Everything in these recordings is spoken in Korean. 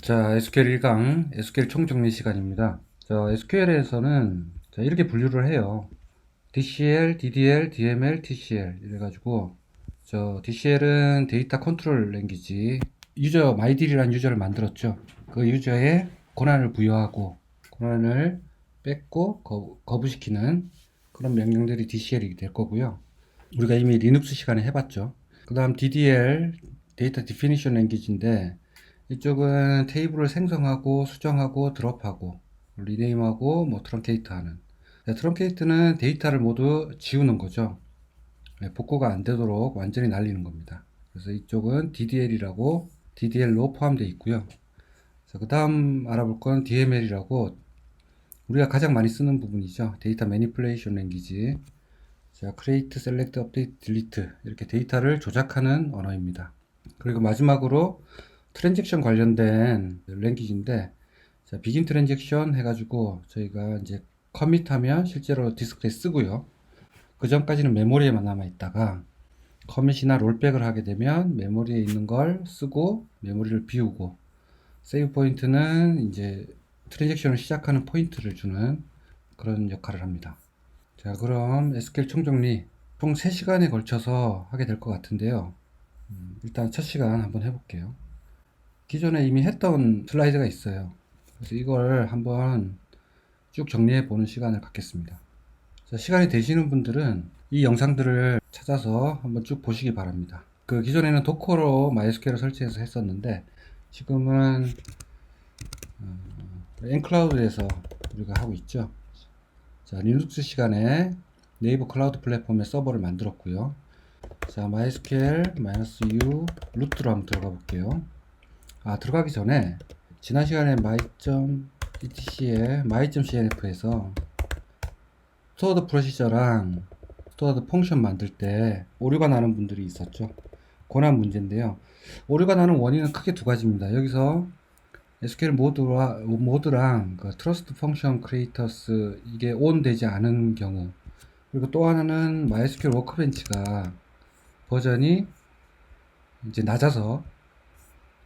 자, SQL 1강, SQL 총정리 시간입니다. SQL에서는 이렇게 분류를 해요. DCL, DDL, DML, TCL 이래가지고 DCL은 데이터 컨트롤 랭귀지, 유저 myDL이라는 유저를 만들었죠. 그 유저에 권한을 부여하고 권한을 뺏고 거부시키는 그런 명령들이 DCL이 될 거고요. 우리가 이미 리눅스 시간에 해봤죠. 그 다음 DDL, 데이터 디피니션 랭귀지인데, 이쪽은 테이블을 생성하고 수정하고 드롭하고 리네임하고 뭐 트렁케이트 하는. 트렁케이트는 데이터를 모두 지우는 거죠. 복구가 안 되도록 완전히 날리는 겁니다. 그래서 이쪽은 DDL이라고 DDL로 포함되어 있고요. 그 다음 알아볼 건 DML이라고 우리가 가장 많이 쓰는 부분이죠. 데이터 매니플레이션 랭귀지. 자, create, select, update, delete 이렇게 데이터를 조작하는 언어입니다. 그리고 마지막으로 트랜잭션 관련된 랭귀지인데, 자, begin 트랜잭션 해가지고 저희가 이제 커밋하면 실제로 디스크에 쓰고요. 그 전까지는 메모리에만 남아 있다가 커밋이나 롤백을 하게 되면 메모리에 있는 걸 쓰고 메모리를 비우고, 세이브 포인트는 이제 트랜잭션을 시작하는 포인트를 주는 그런 역할을 합니다. 자, 그럼 SQL 총정리 총 3시간에 걸쳐서 하게 될 것 같은데요. 일단 첫 시간 한번 해볼게요. 기존에 이미 했던 슬라이드가 있어요. 그래서 이걸 한번 쭉 정리해 보는 시간을 갖겠습니다. 자, 시간이 되시는 분들은 이 영상들을 찾아서 한번 쭉 보시기 바랍니다. 그 기존에는 도커로 MySQL을 설치해서 했었는데, 지금은 엔클라우드에서 우리가 하고 있죠. 자, 리눅스 시간에 네이버 클라우드 플랫폼에 서버를 만들었고요. 자, MySQL-u 루트로 한번 들어가 볼게요. 들어가기 전에 지난 시간에 my.etc에 my.cnf에서 스토어드 프로시저랑 스토어드 펑션 만들 때 오류가 나는 분들이 있었죠. 권한 문제인데요. 오류가 나는 원인은 크게 두 가지입니다. 여기서 SQL 모드랑 그 트러스트 펑션 크리에이터스 이게 온 되지 않은 경우, 그리고 또 하나는 MySQL 워크벤치가 버전이 이제 낮아서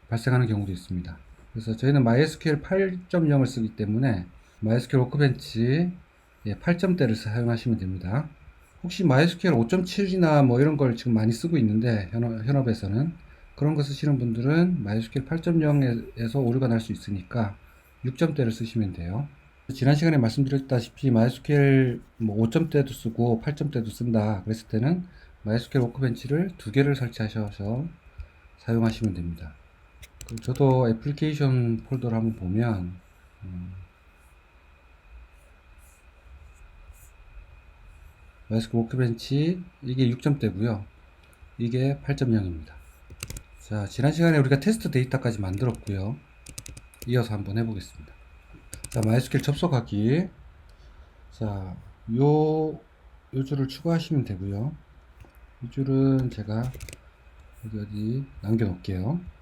발생하는 경우도 있습니다. 그래서 저희는 MySQL 8.0을 쓰기 때문에 MySQL 워크벤치 8점대를 사용하시면 됩니다. 혹시 MySQL 5.7이나 뭐 이런 걸 지금 많이 쓰고 있는데 현업에서는 그런 거 쓰시는 분들은 MySQL 8.0에서 오류가 날 수 있으니까 6점대를 쓰시면 돼요. 지난 시간에 말씀드렸다시피 MySQL 5점대도 쓰고 8점대도 쓴다 그랬을 때는 MySQL 워크벤치를 2개를 설치하셔서 사용하시면 됩니다. 저도 애플리케이션 폴더를 한번 보면 MySQL 워크벤치 이게 6점대고요. 이게 8.0입니다. 자, 지난 시간에 우리가 테스트 데이터까지 만들었고요. 이어서 한번 해보겠습니다. 자, MySQL 접속하기. 자, 요 줄을 추가하시면 되고요. 이 줄은 제가 여기 어디 남겨놓을게요.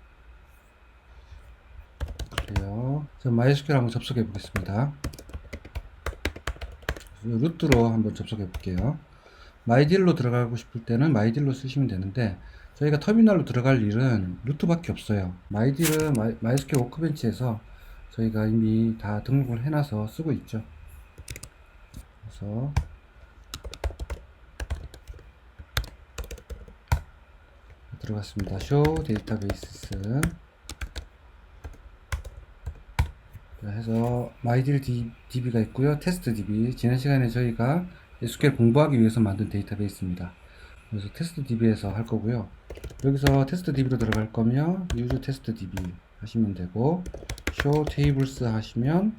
그래요. 자, MySQL 한번 접속해 보겠습니다. 루트로 한번 접속해 볼게요. my딜로 들어가고 싶을 때는 my딜로 쓰시면 되는데, 저희가 터미널로 들어갈 일은 루트밖에 없어요. my딜은 MySQL 워크벤치에서 저희가 이미 다 등록을 해놔서 쓰고 있죠. 그래서 들어갔습니다. show databases 해서 myDB가 있고요. testDB, 지난 시간에 저희가 SQL 공부하기 위해서 만든 데이터베이스입니다. 그래서 testDB에서 할 거고요. 여기서 testDB로 들어갈 거면 use testDB 하시면 되고, show tables 하시면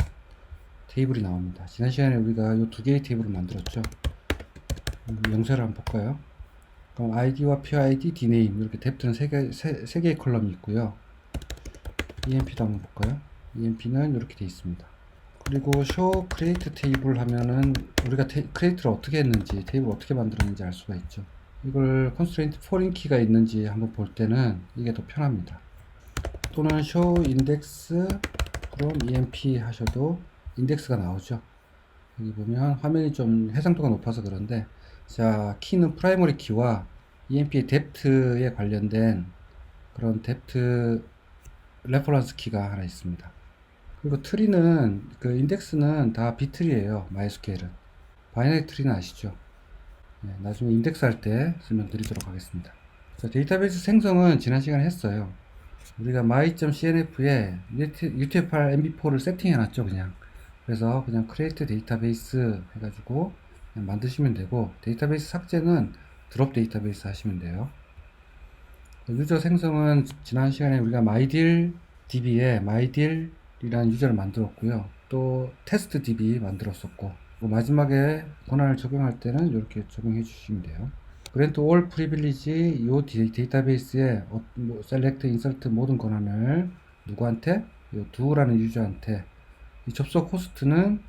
테이블이 나옵니다. 지난 시간에 우리가 이 두 개의 테이블을 만들었죠. 명세를 한번 볼까요? 그럼 id와 PID, dname 이렇게 뎁트는 세 개의 컬럼이 있고요. emp도 한번 볼까요? emp는 이렇게 되어 있습니다. 그리고 show create table 하면은 우리가 create를 어떻게 했는지, 테이블 어떻게 만들었는지 알 수가 있죠. 이걸 constraint foreign key가 있는지 한번 볼 때는 이게 더 편합니다. 또는 show index from emp 하셔도 인덱스가 나오죠. 여기 보면 화면이 좀 해상도가 높아서 그런데, 자, 키는 프라이머리 키와 emp의 뎁트에 관련된 그런 뎁트 레퍼런스 키가 하나 있습니다. 그리고 트리는 그 인덱스는 다 비트리예요. MySQL은 바이너리 트리는 아시죠? 네, 나중에 인덱스 할 때 설명드리도록 하겠습니다. 자, 데이터베이스 생성은 지난 시간에 했어요. 우리가 my.cnf에 UTF-8 MB4를 세팅해 놨죠, 그냥. 그래서 그냥 create database 해가지고 그냥 만드시면 되고, 데이터베이스 삭제는 drop 데이터베이스 하시면 돼요. 유저 생성은 지난 시간에 우리가 mydeal-db에 mydeal이라는 유저를 만들었고요. 또 testdb 만들었었고, 마지막에 권한을 적용할 때는 이렇게 적용해 주시면 돼요. grant all privilege 이 데이터베이스에 select, insert 모든 권한을 누구한테? 이 do라는 유저한테. 이 접속 호스트는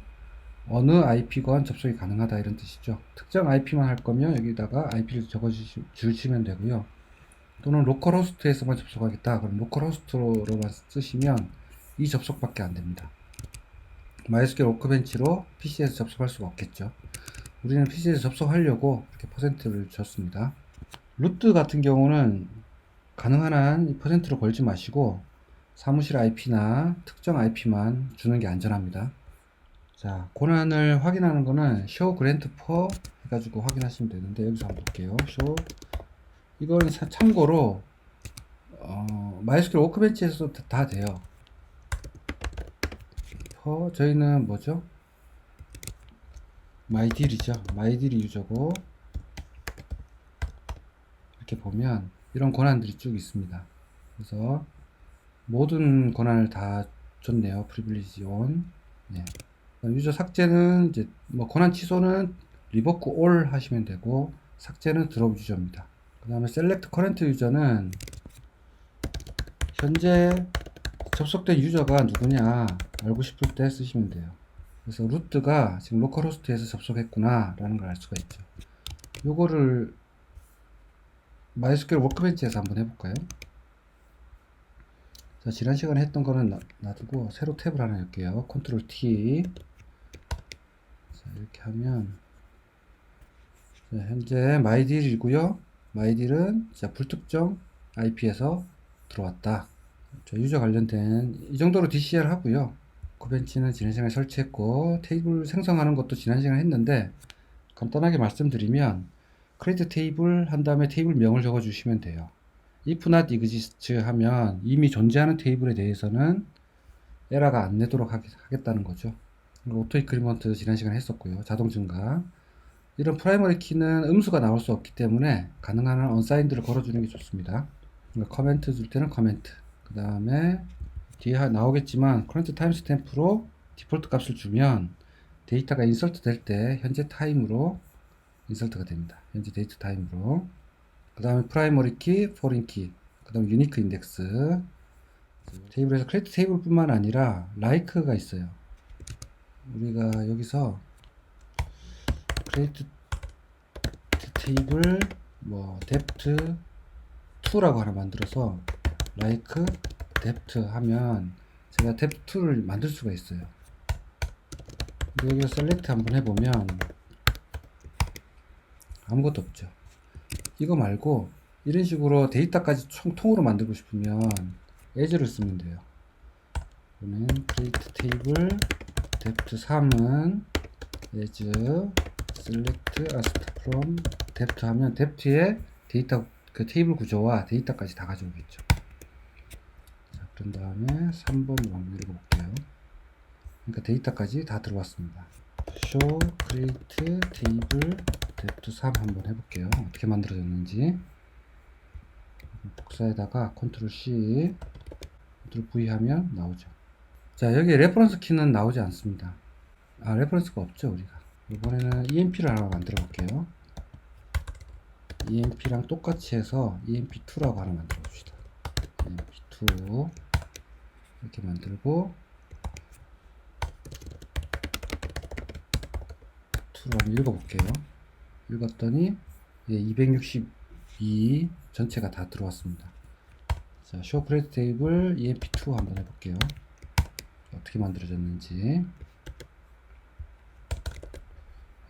어느 IP건 접속이 가능하다 이런 뜻이죠. 특정 IP만 할 거면 여기다가 IP를 적어 주시면 되고요. 또는 로컬 호스트에서만 접속하겠다. 그럼 로컬 호스트로만 쓰시면 이 접속밖에 안 됩니다. MySQL 워크벤치로 PC에서 접속할 수가 없겠죠. 우리는 PC에서 접속하려고 이렇게 퍼센트를 줬습니다. 루트 같은 경우는 가능한 한 퍼센트로 걸지 마시고 사무실 IP나 특정 IP만 주는 게 안전합니다. 자, 권한을 확인하는 거는 show grant per 해가지고 확인하시면 되는데 여기서 한번 볼게요. show 이거는 참고로 MySQL 워크벤치에서 다 돼요. 저희는 뭐죠? mydeal이죠. mydeal 유저고 이렇게 보면 이런 권한들이 쭉 있습니다. 그래서 모든 권한을 다 줬네요. privilege on. 네. 유저 삭제는 이제 뭐 권한 취소는 revoke all 하시면 되고 삭제는 drop 유저입니다. 그 다음에 select current 유저는 현재 접속된 유저가 누구냐 알고 싶을 때 쓰시면 돼요. 그래서 루트가 지금 로컬 호스트에서 접속했구나 라는 걸 알 수가 있죠. 요거를 MySQL 워크벤치에서 한번 해볼까요? 자, 지난 시간에 했던 거는 놔두고 새로 탭을 하나 열게요. 컨트롤 T. 자, 이렇게 하면 자, 현재 mydeal이고요. mydeal은 불특정 IP에서 들어왔다. 자, 유저 관련된 이 정도로 DCL 하고요. 워크벤치는 지난 시간에 설치했고 테이블 생성하는 것도 지난 시간에 했는데 간단하게 말씀드리면 create 테이블 한 다음에 테이블 명을 적어 주시면 돼요. if not exist 하면 이미 존재하는 테이블에 대해서는 에러가 안 내도록 하겠다는 거죠. 오토 인크리먼트 지난 시간에 했었고요. 자동 증가. 이런 프라이머리 키는 음수가 나올 수 없기 때문에 가능한 한 언사인드를 걸어주는 게 좋습니다. 커멘트 줄 때는 커멘트. 그 다음에 뒤에 나오겠지만 커런트 타임 스탬프로 디폴트 값을 주면 데이터가 인설트 될 때 현재 타임으로 인설트가 됩니다. 현재 데이트 타임으로. 그 다음에 프라이머리 키, 포린 키, 그 다음에 유니크 인덱스. 테이블에서 크리에이트 테이블 뿐만 아니라 like가 있어요. 우리가 여기서 크리에이트 테이블 뭐 depth 2라고 하나 만들어서 like depth 하면 제가 depth 2를 만들 수가 있어요. 여기서 select 한번 해보면 아무것도 없죠. 이거 말고 이런 식으로 데이터까지 통으로 만들고 싶으면 as를 쓰면 돼요. 그러면 create table depth 3은 as select as from depth 하면 depth에 데이터 그 테이블 구조와 데이터까지 다 가져오겠죠. 자, 그런 다음에 3번으로 한번 읽어볼게요. 그러니까 데이터까지 다 들어왔습니다. show create table depth 3 한번 해볼게요. 어떻게 만들어졌는지. 복사에다가 컨트롤 C, 컨트롤 V 하면 나오죠. 자, 여기 레퍼런스 키는 나오지 않습니다. 레퍼런스가 없죠, 우리가. 이번에는 EMP를 하나 만들어 볼게요. EMP랑 똑같이 해서 EMP2라고 하나 만들어 봅시다. EMP2 이렇게 만들고 2로 한번 읽어볼게요. 읽었더니 262 전체가 다 들어왔습니다. 자, show create table EMP2 한번 해볼게요. 어떻게 만들어졌는지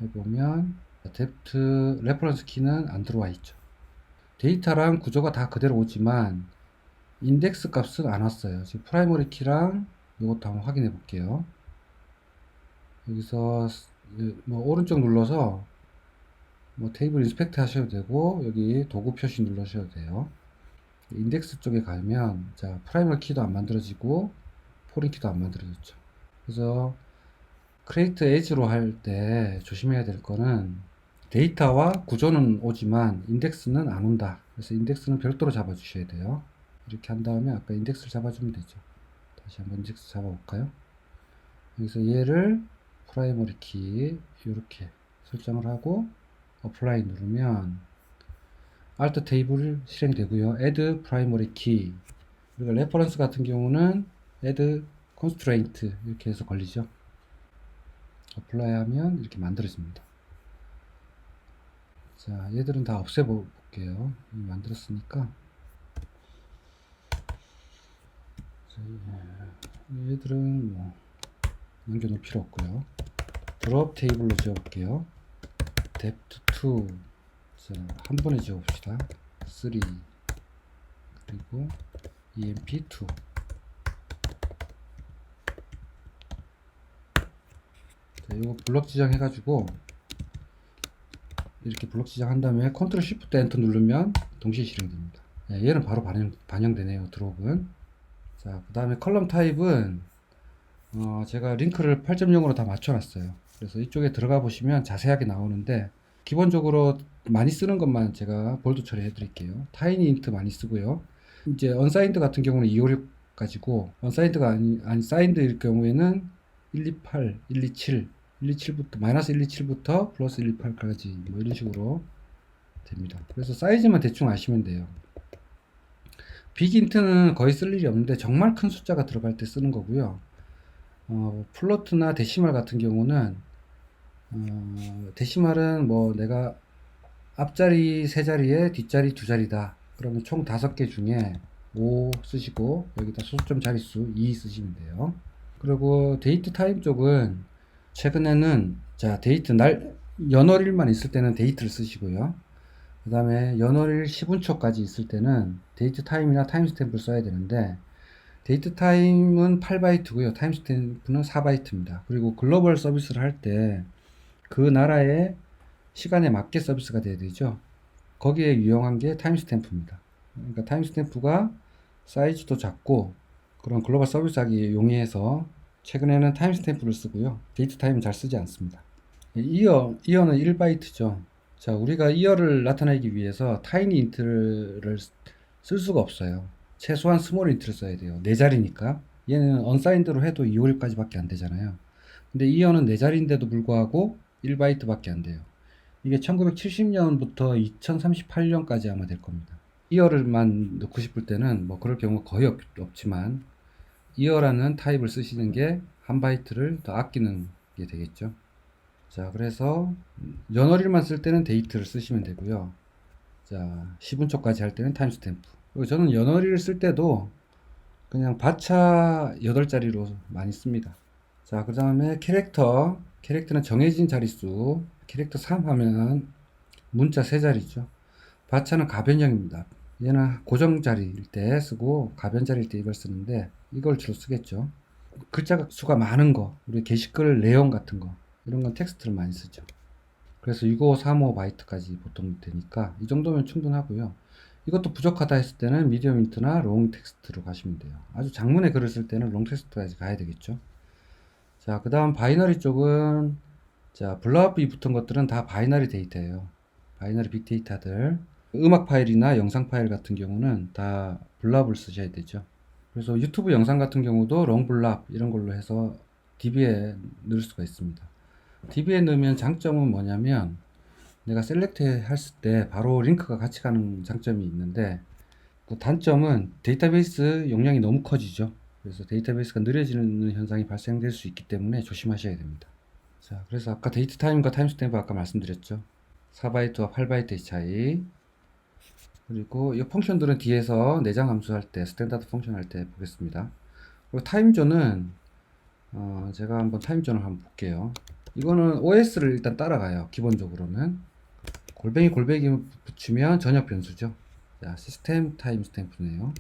해보면 depth 레퍼런스 키는 안 들어와 있죠. 데이터랑 구조가 다 그대로 오지만 인덱스 값은 안 왔어요. 지금 프라이머리 키랑 이것도 한번 확인해 볼게요. 여기서 뭐 오른쪽 눌러서 뭐 테이블 인스펙트 하셔도 되고 여기 도구 표시 누르셔도 돼요. 인덱스 쪽에 가면 자 프라이머리 키도 안 만들어지고 포린 키도 안 만들어졌죠. 그래서 크리에이트 에지로 할 때 조심해야 될 거는 데이터와 구조는 오지만 인덱스는 안 온다. 그래서 인덱스는 별도로 잡아 주셔야 돼요. 이렇게 한 다음에 아까 인덱스를 잡아주면 되죠. 다시 한번 인덱스 잡아 볼까요? 여기서 얘를 프라이머리 키 이렇게 설정을 하고 어플라이 누르면 Alt 테이블 실행되고요. add primary key 그리고 레퍼런스 같은 경우는 add constraint 이렇게 해서 걸리죠. 어플라이 하면 이렇게 만들어집니다. 자, 얘들은 다 없애볼게요. 만들었으니까. 자, 얘들은 뭐 남겨놓을 필요 없고요. 드롭 테이블로 지어볼게요. depth 2. 자, 한 번에 지어봅시다. 3. 그리고 emp2. 자, 이거 블럭 지정해가지고 이렇게 블럭 지정한 다음에 컨트롤 쉬프트 엔터 누르면 동시에 실행됩니다. 얘는 바로 반영되네요. 드롭은. 자, 그 다음에 컬럼 타입은 제가 링크를 8.0으로 다 맞춰놨어요. 그래서 이쪽에 들어가 보시면 자세하게 나오는데 기본적으로 많이 쓰는 것만 제가 볼드 처리해 드릴게요. 타이니 인트 많이 쓰고요. 이제 언사인드 같은 경우는 256 가지고 언사인드가 아니 사인드일 경우에는 128, 127, 127부터 마이너스 127부터 플러스 128까지 뭐 이런 식으로 됩니다. 그래서 사이즈만 대충 아시면 돼요. 빅 인트는 거의 쓸 일이 없는데 정말 큰 숫자가 들어갈 때 쓰는 거고요. 플로트나 데시말 같은 경우는 데시말은 뭐 내가 앞자리 3자리에 뒷자리 2자리다. 그러면 총 5개 중에 5 쓰시고 여기다 소수점 자릿수 2 쓰시면 돼요. 그리고 데이트 타임 쪽은 최근에는 자 데이트 날 연월일만 있을 때는 데이트를 쓰시고요. 그 다음에 연월일 10분초까지 있을 때는 데이트 타임이나 타임스탬프를 써야 되는데 데이트 타임은 8바이트고요. 타임스탬프는 4바이트입니다. 그리고 글로벌 서비스를 할 때 그 나라의 시간에 맞게 서비스가 돼야 되죠. 거기에 유용한 게 타임스탬프입니다. 그러니까 타임스탬프가 사이즈도 작고 그런 글로벌 서비스하기 용이해서 최근에는 타임스탬프를 쓰고요. 데이트 타임은 잘 쓰지 않습니다. 이어는 1바이트죠. 자, 우리가 이어를 나타내기 위해서 타이니 인트를 쓸 수가 없어요. 최소한 스몰 인트를 써야 돼요. 4자리니까. 얘는 언사인드로 해도 256까지 밖에 안 되잖아요. 근데 이어는 4자리인데도 불구하고 1바이트 밖에 안 돼요. 이게 1970년부터 2038년까지 아마 될 겁니다. 이어를만 넣고 싶을 때는 뭐 그럴 경우 거의 없지만 이어라는 타입을 쓰시는 게 한 바이트를 더 아끼는 게 되겠죠. 자, 그래서 연월일만 쓸 때는 데이트를 쓰시면 되고요. 자, 10분초까지 할 때는 타임스탬프. 그리고 저는 연월일을 쓸 때도 그냥 바차 8자리로 많이 씁니다. 자, 그 다음에 캐릭터는 정해진 자릿수. 캐릭터 3 하면 문자 3자리죠. 바차는 가변형입니다. 얘는 고정 자리일 때 쓰고 가변 자리일 때 이걸 쓰는데 이걸 주로 쓰겠죠. 글자 수가 많은 거, 우리 게시글 내용 같은 거 이런 건 텍스트를 많이 쓰죠. 그래서 6535 바이트까지 보통 되니까 이 정도면 충분하고요. 이것도 부족하다 했을 때는 미디엄 인트나 롱 텍스트로 가시면 돼요. 아주 장문의 글을 쓸 때는 롱 텍스트까지 가야 되겠죠. 자, 그 다음 바이너리 쪽은 자 블랍이 붙은 것들은 다 바이너리 데이터예요. 바이너리 빅데이터들 음악 파일이나 영상 파일 같은 경우는 다 블랍을 쓰셔야 되죠. 그래서 유튜브 영상 같은 경우도 롱 블랍 이런 걸로 해서 DB에 넣을 수가 있습니다. DB에 넣으면 장점은 뭐냐면 내가 셀렉트 했을 때 바로 링크가 같이 가는 장점이 있는데 그 단점은 데이터베이스 용량이 너무 커지죠. 그래서 데이터베이스가 느려지는 현상이 발생될 수 있기 때문에 조심하셔야 됩니다. 자, 그래서 아까 데이트 타임과 타임스탬프 아까 말씀드렸죠. 4바이트와 8바이트의 차이. 그리고 이 펑션들은 뒤에서 내장 함수할 때, 스탠다드 펑션 할 때 보겠습니다. 그리고 타임존은 제가 한번 타임존을 한번 볼게요. 이거는 OS를 일단 따라가요. 기본적으로는 골뱅이 붙이면 전역 변수죠. 자, 시스템 타임 스탬프네요.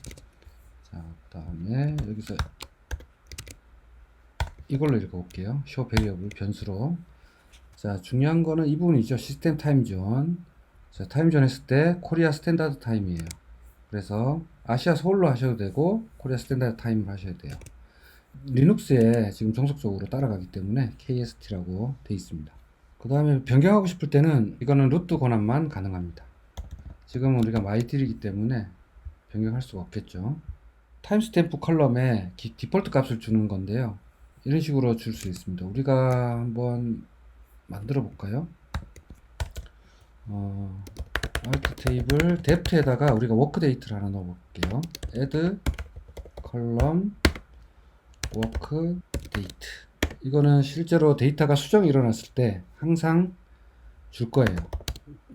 자, 그 다음에 여기서 이걸로 읽어볼게요. show variable 변수로. 자, 중요한 거는 이 부분이죠. 시스템 타임존. 자, 타임존 했을 때 코리아 스탠다드 타임이에요. 그래서 아시아 서울로 하셔도 되고 코리아 스탠다드 타임을 하셔야 돼요. 리눅스에 지금 정석적으로 따라가기 때문에 KST라고 되어 있습니다. 그 다음에 변경하고 싶을 때는 이거는 루트 권한만 가능합니다. 지금 우리가 마이딜이기 때문에 변경할 수가 없겠죠. 타임스탬프 컬럼에 디폴트 값을 주는 건데요. 이런 식으로 줄 수 있습니다. 우리가 한번 만들어 볼까요? 알트 테이블 데프트에다가 우리가 워크 데이트를 하나 넣어 볼게요. add 컬럼 워크 데이트. 이거는 실제로 데이터가 수정이 일어났을 때 항상 줄 거예요.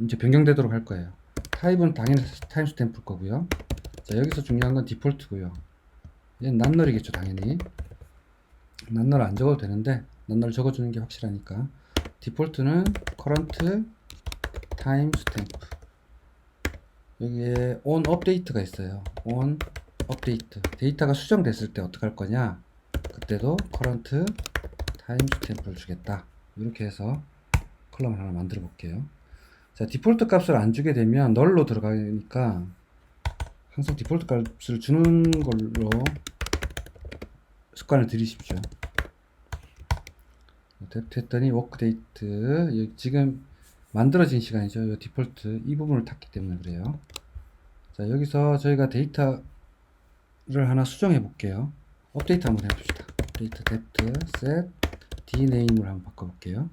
이제 변경되도록 할 거예요. 타입은 당연히 타임스탬프일 거고요. 자, 여기서 중요한 건 디폴트고요. 얘는 낱널이겠죠, 당연히. 낱널 안 적어도 되는데 낱널 적어주는 게 확실하니까. 디폴트는 current timestamp. 여기에 on update가 있어요. on update. 데이터가 수정됐을 때 어떻게 할 거냐? 그때도 current timestamp를 주겠다. 이렇게 해서 컬럼을 하나 만들어 볼게요. 자, 디폴트 값을 안 주게 되면 널로 들어가니까 항상 디폴트 값을 주는 걸로 습관을 들이십시오. 데프트 했더니 워크데이트 지금 만들어진 시간이죠. 이 디폴트 이 부분을 탔기 때문에 그래요. 자, 여기서 저희가 데이터를 하나 수정해 볼게요. 업데이트 한번 해봅시다. 업데이트 데프트 set dname을 한번 바꿔볼게요.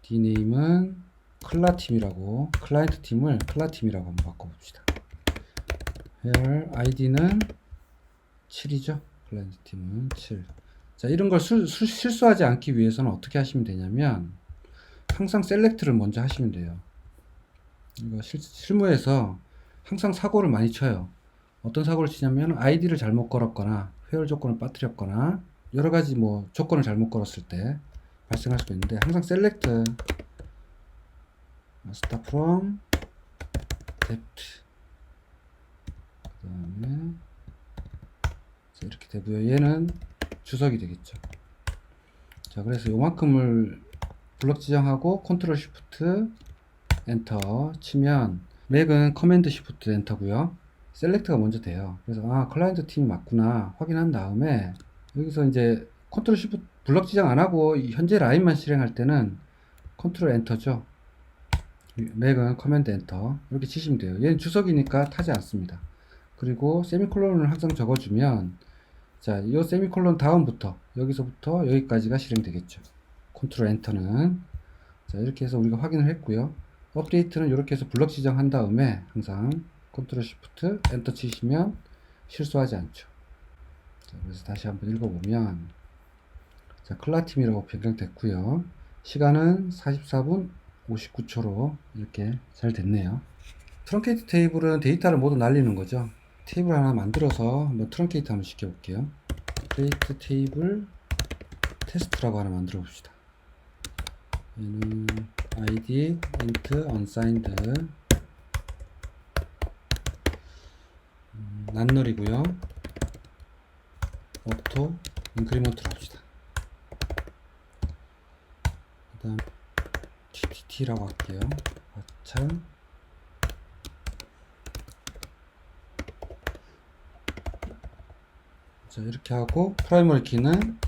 dname은 클라팀이라고, 클라이언트 팀을 클라팀이라고 한번 바꿔봅시다. here id는 7이죠. 클라이언트 팀은 7. 자, 이런 걸 실수하지 않기 위해서는 어떻게 하시면 되냐면 항상 셀렉트를 먼저 하시면 돼요. 이거 실무에서 항상 사고를 많이 쳐요. 어떤 사고를 치냐면 아이디를 잘못 걸었거나 회열 조건을 빠뜨렸거나 여러 가지 뭐 조건을 잘못 걸었을 때 발생할 수도 있는데, 항상 셀렉트 start from depth 그 다음에 이렇게 되고요. 얘는 주석이 되겠죠. 자, 그래서 요만큼을 블럭 지정하고 컨트롤 쉬프트 엔터 치면 맥은 커맨드 쉬프트 엔터고요. 셀렉트가 먼저 돼요. 그래서 클라이언트 팀이 맞구나 확인한 다음에 여기서 이제 컨트롤 쉬프트 블럭 지정 안 하고 현재 라인만 실행할 때는 컨트롤 엔터죠. 맥은 커맨드 엔터 이렇게 치시면 돼요. 얘는 주석이니까 타지 않습니다. 그리고 세미콜론을 항상 적어주면, 자, 이 세미콜론 다음부터 여기서부터 여기까지가 실행되겠죠. 컨트롤 엔터는. 자, 이렇게 해서 우리가 확인을 했고요. 업데이트는 이렇게 해서 블럭 지정한 다음에 항상 컨트롤 쉬프트 엔터 치시면 실수하지 않죠. 자, 그래서 다시 한번 읽어보면, 자, 클라팀이라고 변경됐고요. 시간은 44분 59초로 이렇게 잘 됐네요. 트렁케이트 테이블은 데이터를 모두 날리는 거죠. 테이블 하나 만들어서 한번 트렁케이트 한번 시켜볼게요. create 테이블 테스트라고 하나 만들어 봅시다. 얘는 id int unsigned 낱널이고요. auto increment로 합시다. 그 다음 ttt라고 할게요. 마찬 자, 이렇게 하고 프라이머리 키는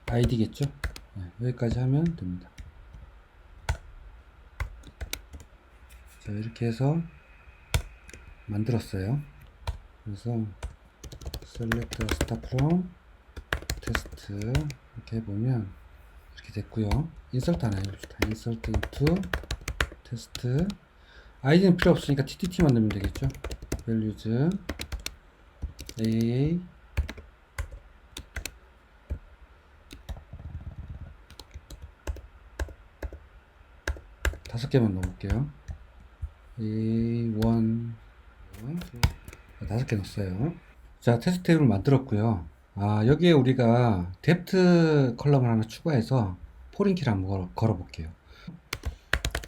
id겠죠. 네, 여기까지 하면 됩니다. 자, 이렇게 해서 만들었어요. 그래서 select start from test 이렇게 해보면 이렇게 됐고요. insert 하나 해봅시다. insert into test. id는 필요 없으니까 ttt만 넣으면 되겠죠. values AAA 5개만 넣어볼게요. A1 5개 넣었어요. 자, 테스트 테이블을 만들었고요. 여기에 우리가 뎁트 컬럼을 하나 추가해서 포린키를 한번 걸어볼게요.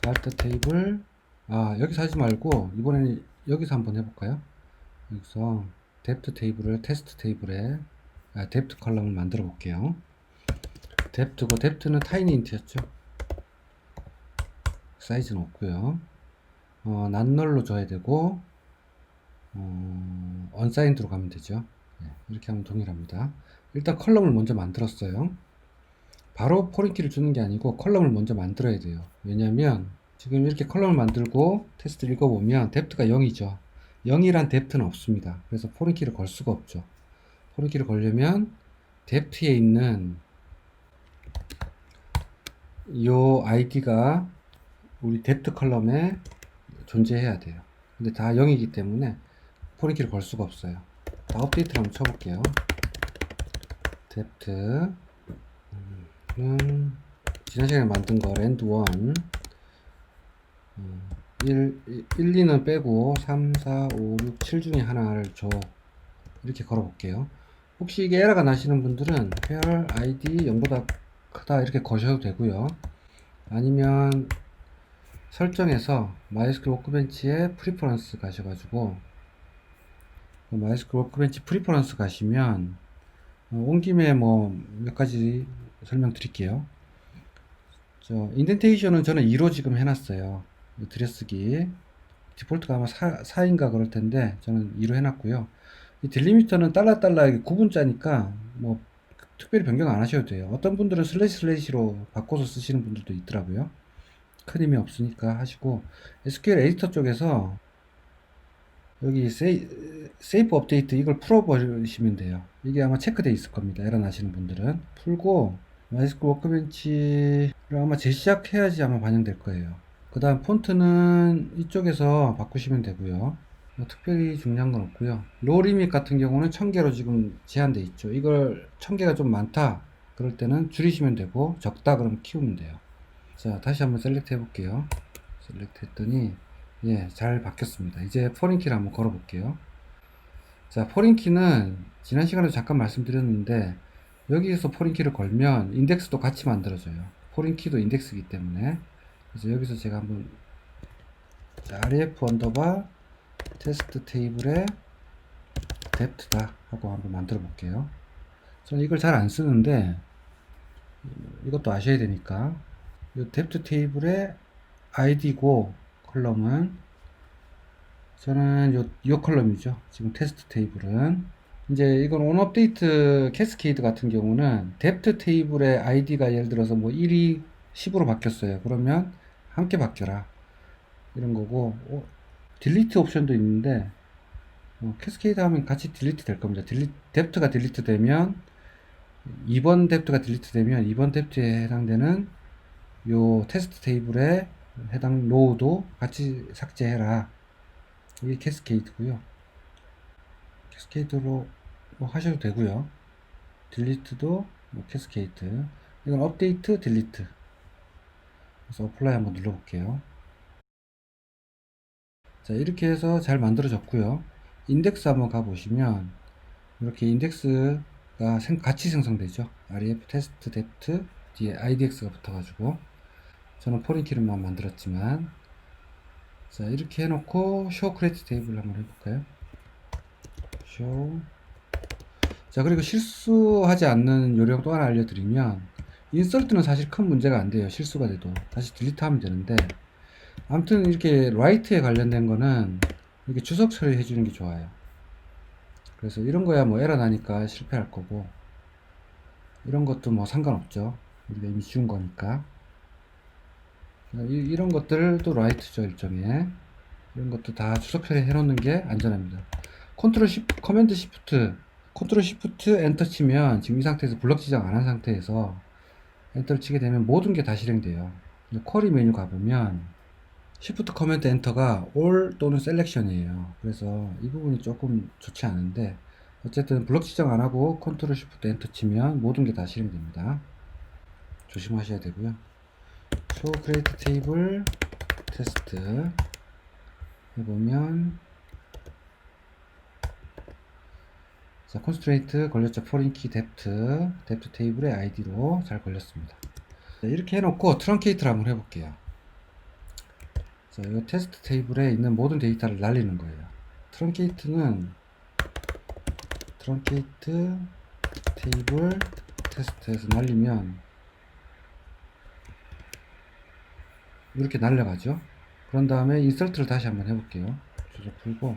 알트 테이블 여기서 하지 말고 이번에는 여기서 한번 해볼까요? 여기서 depth 테이블을 테스트 테이블에 depth 컬럼을 만들어 볼게요. depth는 tiny int였죠. 사이즈는 없고요. 난널로 줘야 되고 unsigned로 가면 되죠. 네, 이렇게 하면 동일합니다. 일단 컬럼을 먼저 만들었어요. 바로 포린키를 주는 게 아니고 컬럼을 먼저 만들어야 돼요. 왜냐면 지금 이렇게 컬럼을 만들고 테스트를 읽어보면 depth가 0이죠. 0이란 depth는 없습니다. 그래서 포린키를 걸 수가 없죠. 포린키를 걸려면 depth에 있는 요 id가 우리 depth 컬럼에 존재해야 돼요. 근데 다 0이기 때문에 포린키를 걸 수가 없어요. 자, 업데이트를 한번 쳐볼게요. depth 지난 시간에 만든 거 rand1 1, 2는 빼고 3, 4, 5, 6, 7 중에 하나를 줘. 이렇게 걸어 볼게요. 혹시 이게 에러가 나시는 분들은 where id 0보다 크다 이렇게 거셔도 되고요. 아니면 설정에서 MySQL 워크벤치에 프리퍼런스 가셔가지고 MySQL 워크벤치 프리퍼런스 가시면 온 김에 뭐 몇 가지 설명드릴게요. 인덴테이션은 저는 2로 지금 해놨어요. 들여쓰기 디폴트가 아마 4인가 그럴 텐데 저는 2로 해놨고요. 이 딜리미터는 달러 구분자니까 뭐 특별히 변경 안 하셔도 돼요. 어떤 분들은 슬래시로 바꿔서 쓰시는 분들도 있더라고요. 큰 힘이 없으니까 하시고 SQL 에디터 쪽에서 여기 세이프 업데이트 이걸 풀어버리시면 돼요. 이게 아마 체크되어 있을 겁니다. 에러 나시는 분들은 풀고 MySQL 워크벤치를 아마 재시작해야지 아마 반영될 거예요. 그 다음 폰트는 이쪽에서 바꾸시면 되고요. 뭐 특별히 중요한 건 없고요. 로 리밋 같은 경우는 1000개로 지금 제한되어 있죠. 이걸 1000개가 좀 많다 그럴 때는 줄이시면 되고 적다 그러면 키우면 돼요. 자, 다시 한번 셀렉트 해볼게요. 셀렉트 했더니 예, 잘 바뀌었습니다. 이제 포린키를 한번 걸어 볼게요. 자, 포린키는 지난 시간에도 잠깐 말씀드렸는데 여기에서 포린키를 걸면 인덱스도 같이 만들어져요. 포린키도 인덱스이기 때문에. 그래서 여기서 제가 한번 ref 언더바 테스트 테이블에 depth다 하고 한번 만들어 볼게요. 저는 이걸 잘 안 쓰는데 이것도 아셔야 되니까 이 depth 테이블의 id고 컬럼은 저는 요 컬럼이죠. 지금 테스트 테이블은 이제 이건 온 업데이트 캐스케이드 같은 경우는 depth 테이블의 id가 예를 들어서 뭐 1이 10으로 바뀌었어요. 그러면 함께 바뀌어라 이런 거고 딜리트 옵션도 있는데 캐스케이드 하면 같이 딜리트 될 겁니다. depth가 딜리트 되면 2번 depth가 딜리트 되면 2번 depth에 해당되는 요 테스트 테이블에 해당 로우도 같이 삭제해라. 이게 캐스케이드고요. 캐스케이드로 뭐 하셔도 되고요. 딜리트도 뭐 캐스케이드. 이건 업데이트, 딜리트. 그래서 어플라이 한번 눌러볼게요. 자, 이렇게 해서 잘 만들어졌고요. 인덱스 한번 가보시면 이렇게 인덱스가 같이 생성되죠. ref 테스트 depth 뒤에 idx가 붙어가지고 저는 포린키를만 만들었지만 자, 이렇게 해놓고 show create table 한번 해볼까요? show. 자, 그리고 실수하지 않는 요령 또 하나 알려드리면 인설트는 사실 큰 문제가 안 돼요. 실수가 돼도 다시 딜리트 하면 되는데 아무튼 이렇게 write에 관련된 거는 이렇게 주석 처리해 주는 게 좋아요. 그래서 이런 거야 뭐 에러 나니까 실패할 거고 이런 것도 뭐 상관없죠. 우리가 이미 지운 거니까 이런 것들도 write죠. 일종의 이런 것도 다 주석 처리해 놓는 게 안전합니다. 커맨드 시프트 컨트롤 시프트 엔터 치면 지금 이 상태에서 블럭 지정 안 한 상태에서 엔터를 치게 되면 모든 게 다 실행돼요. 쿼리 메뉴 가보면 시프트 커맨드 엔터가 all 또는 셀렉션이에요. 그래서 이 부분이 조금 좋지 않은데 어쨌든 블럭 지정 안 하고 컨트롤 시프트 엔터 치면 모든 게 다 실행됩니다. 조심하셔야 되고요. show create table 테스트 해보면 자, constraint 걸렸죠. foreign key depth 테이블의 id로 잘 걸렸습니다. 자, 이렇게 해놓고 truncate를 한번 해볼게요. 자, 이 테스트 테이블에 있는 모든 데이터를 날리는 거예요. truncate는 트렁케이트 테이블 테스트에서 날리면 이렇게 날려가죠. 그런 다음에 인설트를 다시 한번 해볼게요. 조작 풀고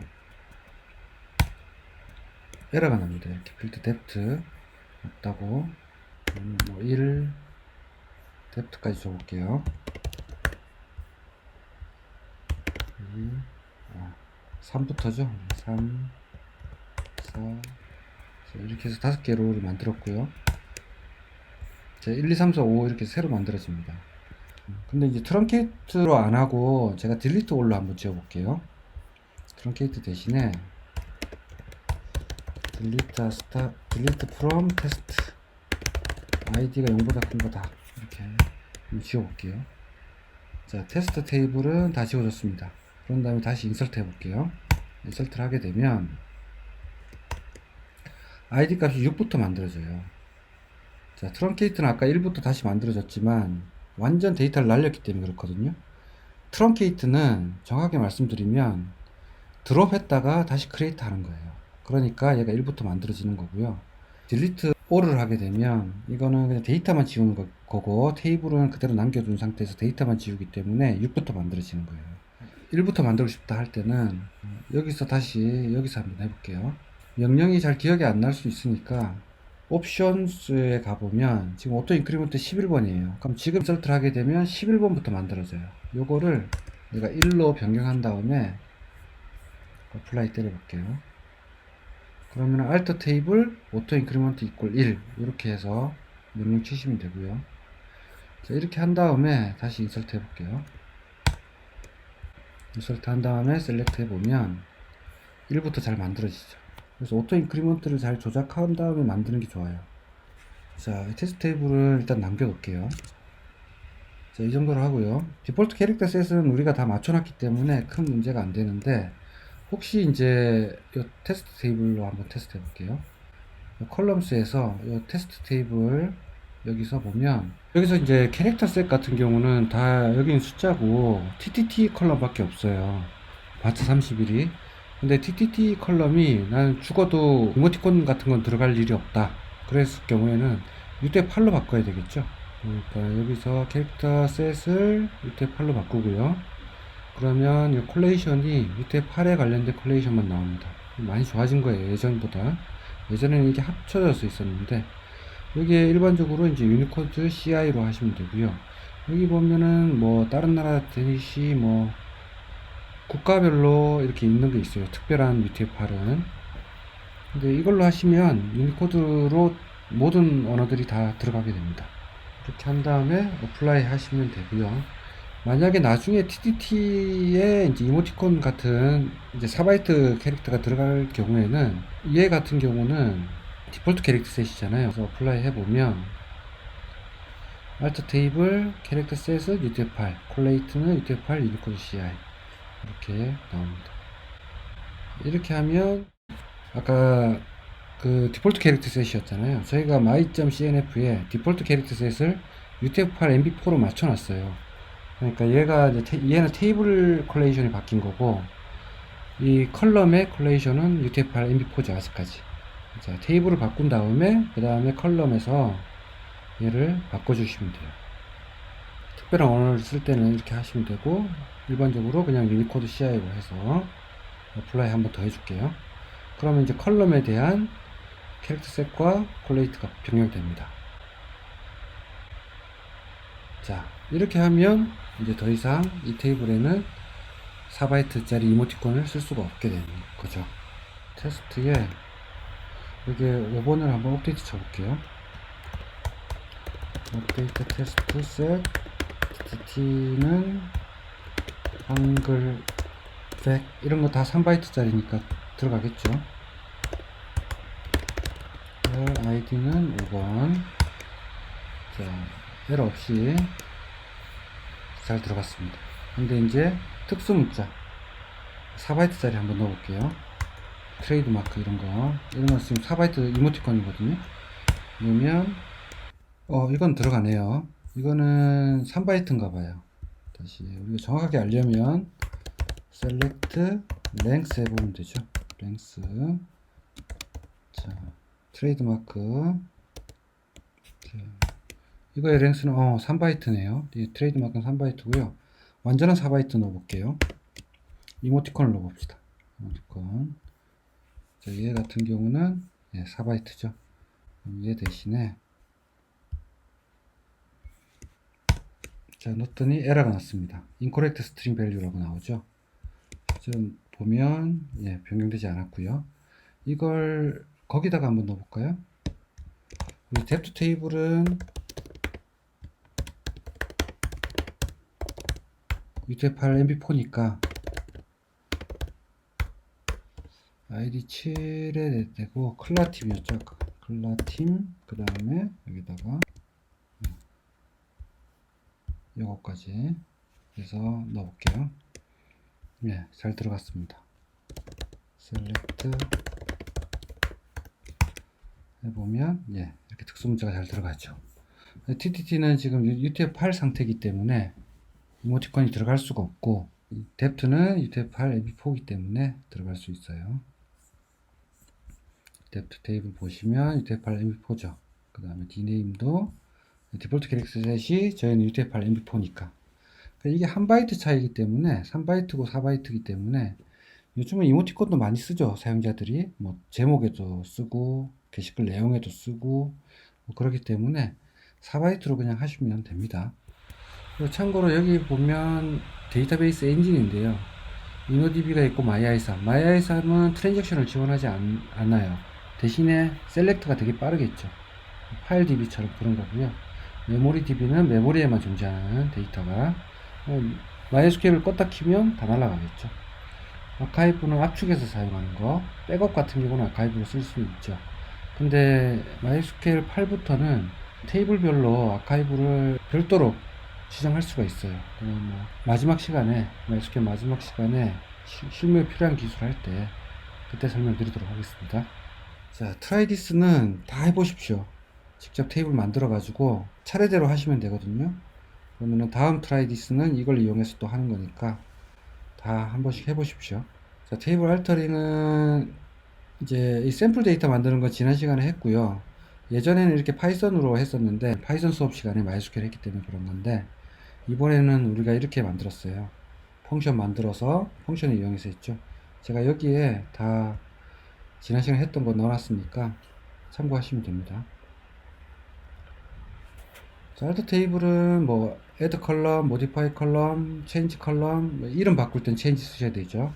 에러가 납니다. 이렇게 필드 뎁트 없다고 뭐 1 뎁트까지 줘볼게요. 3부터죠. 3 4 이렇게 해서 5개 롤을 만들었고요. 제 1, 2, 3, 4, 5 이렇게 새로 만들어집니다. 근데 이제 트렁케이트로 안 하고 제가 딜리트 올로 한번 지어 볼게요. 트렁케이트 대신에 딜리트 from 테스트 id가 0보다 큰 거다 이렇게 지워 볼게요. 자, 테스트 테이블은 다 지워졌습니다. 그런 다음에 다시 인설트 해 볼게요. 인설트를 하게 되면 id 값이 6부터 만들어져요. 자, 트렁케이트는 아까 1부터 다시 만들어졌지만 완전 데이터를 날렸기 때문에 그렇거든요. 트렁케이트는 정확하게 말씀드리면 드롭 했다가 다시 크리에이트 하는 거예요. 그러니까 얘가 1부터 만들어지는 거고요. 딜리트 all을 하게 되면 이거는 그냥 데이터만 지우는 거고 테이블은 그대로 남겨둔 상태에서 데이터만 지우기 때문에 6부터 만들어지는 거예요. 1부터 만들고 싶다 할 때는 여기서 한번 해볼게요. 명령이 잘 기억이 안 날 수 있으니까 옵션스에 가보면 지금 오토 인크리먼트 11번이에요. 그럼 지금 인설트를 하게 되면 11번부터 만들어져요. 요거를 내가 1로 변경한 다음에 어플라이 때려볼게요. 그러면 알터 테이블 오토 인크리먼트 이퀄 1 이렇게 해서 명령 치시면 되고요. 자, 이렇게 한 다음에 다시 인설트 해볼게요. 인설트 한 다음에 셀렉트 해보면 1부터 잘 만들어지죠. 그래서 오토 인크리먼트를 잘 조작한 다음에 만드는 게 좋아요. 자, 테스트 테이블을 일단 남겨놓을게요. 자, 이 정도로 하고요. 디폴트 캐릭터 셋은 우리가 다 맞춰놨기 때문에 큰 문제가 안 되는데 혹시 이제 이 테스트 테이블로 한번 테스트 해볼게요. 컬럼스에서 이 테스트 테이블 여기서 보면 여기서 이제 캐릭터 셋 같은 경우는 다 여기는 숫자고 TTT 컬럼 밖에 없어요. 바트 31이. 근데 TTT 컬럼이 나는 죽어도 이모티콘 같은 건 들어갈 일이 없다. 그랬을 경우에는 UTF-8로 바꿔야 되겠죠. 그러니까 여기서 캐릭터 셋을 UTF-8로 바꾸고요. 그러면 이 콜레이션이 UTF-8에 관련된 콜레이션만 나옵니다. 많이 좋아진 거예요. 예전보다. 예전에는 이게 합쳐져서 있었는데 여기에 일반적으로 이제 유니코드 CI로 하시면 되고요. 여기 보면은 뭐 다른 나라 듯이 뭐 국가별로 이렇게 있는 게 있어요. 특별한 UTF-8은. 근데 이걸로 하시면 유니코드로 모든 언어들이 다 들어가게 됩니다. 이렇게 한 다음에 어플라이 하시면 되고요. 만약에 나중에 TTT에 이제 이모티콘 같은 이제 4바이트 캐릭터가 들어갈 경우에는 얘 같은 경우는 디폴트 캐릭터 셋이잖아요. 그래서 어플라이 해보면 알트 테이블 캐릭터 셋은 UTF-8, 콜레이트는 UTF-8 유니코드 CI 이렇게 나옵니다. 이렇게 하면 아까 그 디폴트 캐릭터 셋이었잖아요. 저희가 my.cnf에 디폴트 캐릭터 셋을 UTF-8 MB4로 맞춰놨어요. 그러니까 얘는 테이블 콜레이션이 바뀐 거고 이 컬럼의 콜레이션은 UTF-8 MB4죠. 아직까지. 자, 테이블을 바꾼 다음에 그 다음에 컬럼에서 얘를 바꿔주시면 돼요. 특별한 언어를 쓸 때는 이렇게 하시면 되고 일반적으로 그냥 유니코드 CI로 해서 어플라이 한번 더 해줄게요. 그러면 이제 컬럼에 대한 캐릭터 셋과 콜레이트가 병렬됩니다. 자, 이렇게 하면 이제 더 이상 이 테이블에는 4바이트짜리 이모티콘을 쓸 수가 없게 되는 거죠. 테스트에 여기 5번을 한번 업데이트 쳐볼게요. 업데이트 테스트 셋 TT는 한글 100 이런 거 다 3바이트짜리니까 들어가겠죠. id는 5번. 자, 에러 없이 잘 들어갔습니다. 근데 이제 특수 문자 4바이트짜리 한번 넣어볼게요. 트레이드 마크 이런 거 지금 4바이트 이모티콘이거든요. 넣으면 이건 들어가네요. 이거는 3바이트인가 봐요. 다시 우리가 정확하게 알려면 select length 해보면 되죠. length 자, 트레이드마크. 자, 이거의 랭스는 3바이트네요. 이 트레이드마크는 3바이트고요. 완전한 4바이트 넣어볼게요. 이모티콘을 넣어봅시다. 이모티콘. 자, 얘 같은 경우는 4바이트죠. 얘 대신에 자, 넣었더니 에러가 났습니다. incorrect string value라고 나오죠. 지금 보면 변경되지 않았고요. 이걸 거기다가 한번 넣어볼까요? 우리 depth 테이블은 UTF-8 mp4니까 id 7에 되고 클라팀이었죠. 클라팀 그 다음에 여기다가 요거까지 해서 넣어볼게요. 잘 들어갔습니다. 셀렉트 해보면 이렇게 특수문자가 잘 들어가죠. TTT는 지금 UTF-8 상태이기 때문에 이모티콘이 들어갈 수가 없고, depth는 UTF-8 mp4이기 때문에 들어갈 수 있어요. depth 테이블 보시면 UTF-8 mp4죠. 그 다음에 dname도 디폴트 캐릭터 셋이 저희는 UTF-8 mp4니까 이게 한 바이트 차이기 때문에 3바이트고 4바이트이기 때문에 요즘은 이모티콘도 많이 쓰죠. 사용자들이 뭐 제목에도 쓰고 게시글 내용에도 쓰고 뭐 그렇기 때문에 4바이트로 그냥 하시면 됩니다. 참고로 여기 보면 데이터베이스 엔진인데요. InnoDB가 있고 MyI3은 트랜잭션을 지원하지 않아요. 대신에 셀렉트가 되게 빠르겠죠. 파일 DB처럼 그런 거고요. 메모리 DB는 메모리에만 존재하는 데이터가 MySQL을 껐다 키면 다 날아가겠죠. 아카이브는 압축해서 사용하는 거, 백업 같은 경우는 아카이브로 쓸 수 있죠. 근데 MySQL 8부터는 테이블별로 아카이브를 별도로 지정할 수가 있어요. 뭐 마지막 시간에 MySQL 마지막 시간에 실무에 필요한 기술 할 때 그때 설명드리도록 하겠습니다. 자, 트라이디스는 다 해보십시오. 직접 테이블 만들어 가지고 차례대로 하시면 되거든요. 그러면은 다음 트라이디스는 이걸 이용해서 또 하는 거니까 다 한 번씩 해보십시오. 자, 테이블 알터링은 이제 이 샘플 데이터 만드는 거 지난 시간에 했고요. 예전에는 이렇게 파이썬으로 했었는데 파이썬 수업 시간에 MySQL 했기 때문에 그런 건데 이번에는 우리가 이렇게 만들었어요. 펑션 만들어서 펑션을 이용해서 했죠. 제가 여기에 다 지난 시간에 했던 거 넣어놨으니까 참고하시면 됩니다. 자, 알터 테이블은 뭐 add 컬럼, modify 컬럼, change 컬럼, 뭐 이름 바꿀 땐 change 쓰셔야 되죠.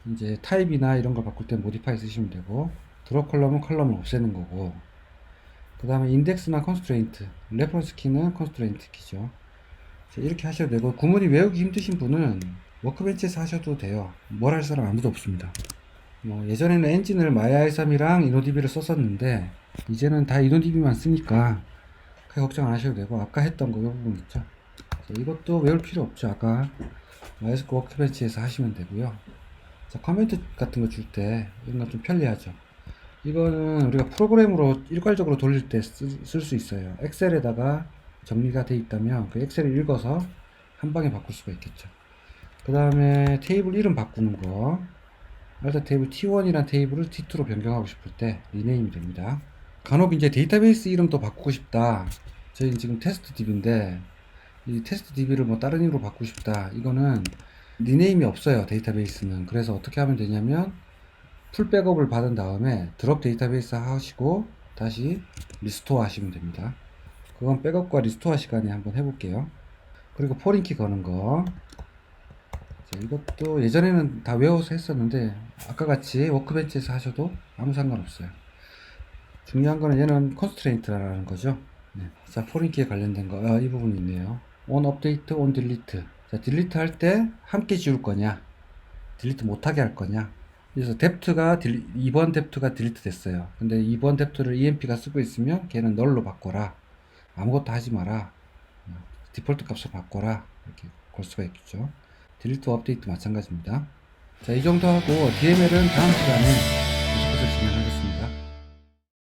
이제 타입이나 이런 걸 바꿀 땐 modify 쓰시면 되고, 드롭 컬럼은 컬럼을 없애는 거고, 그 다음에 인덱스나 컨스트레인트, 레퍼런스 키는 컨스트레인트 키죠. 자, 이렇게 하셔도 되고, 구문이 외우기 힘드신 분은 워크벤치에서 하셔도 돼요. 뭘 할 사람 아무도 없습니다. 뭐 예전에는 엔진을 MyI3이랑 InnoDB를 썼었는데 이제는 다 InnoDB만 쓰니까 크게 걱정 안 하셔도 되고, 아까 했던 거 이 부분 있죠. 자, 이것도 외울 필요 없죠. 아까 MySQL 워크벤치에서 하시면 되고요. 자, 커멘트 같은 거 줄 때 이런 건 좀 편리하죠. 이거는 우리가 프로그램으로 일괄적으로 돌릴 때 쓸 수 있어요. 엑셀에다가 정리가 돼 있다면 그 엑셀을 읽어서 한 방에 바꿀 수가 있겠죠. 그 다음에 테이블 이름 바꾸는 거, 알터 테이블 T1이란 테이블을 T2로 변경하고 싶을 때 리네임이 됩니다. 간혹 이제 데이터베이스 이름도 바꾸고 싶다. 저희는 지금 테스트 DB인데 이 테스트 DB를 뭐 다른 이름으로 바꾸고 싶다. 이거는 리네임이 없어요. 데이터베이스는. 그래서 어떻게 하면 되냐면 풀 백업을 받은 다음에 드롭 데이터베이스 하시고 다시 리스토어 하시면 됩니다. 그건 백업과 리스토어 시간에 한번 해볼게요. 그리고 포린키 거는 거, 자, 이것도 예전에는 다 외워서 했었는데 아까 같이 워크벤치에서 하셔도 아무 상관없어요. 중요한 거는 얘는 컨스트레인트라는 거죠. 자, 포린키에 관련된 거, 이 부분이 있네요. on 업데이트, on 딜리트. 자, 딜리트 할 때 함께 지울 거냐, 딜리트 못하게 할 거냐. 그래서 뎁트가 2번 뎁트가 딜리트 됐어요. 근데 2번 뎁트를 EMP가 쓰고 있으면 걔는 널로 바꿔라. 아무것도 하지 마라. 디폴트 값을 바꿔라. 이렇게 걸 수가 있겠죠. 딜리트 업데이트 마찬가지입니다. 자, 이 정도 하고 DML은 다음 시간에 계속해서 진행하겠습니다.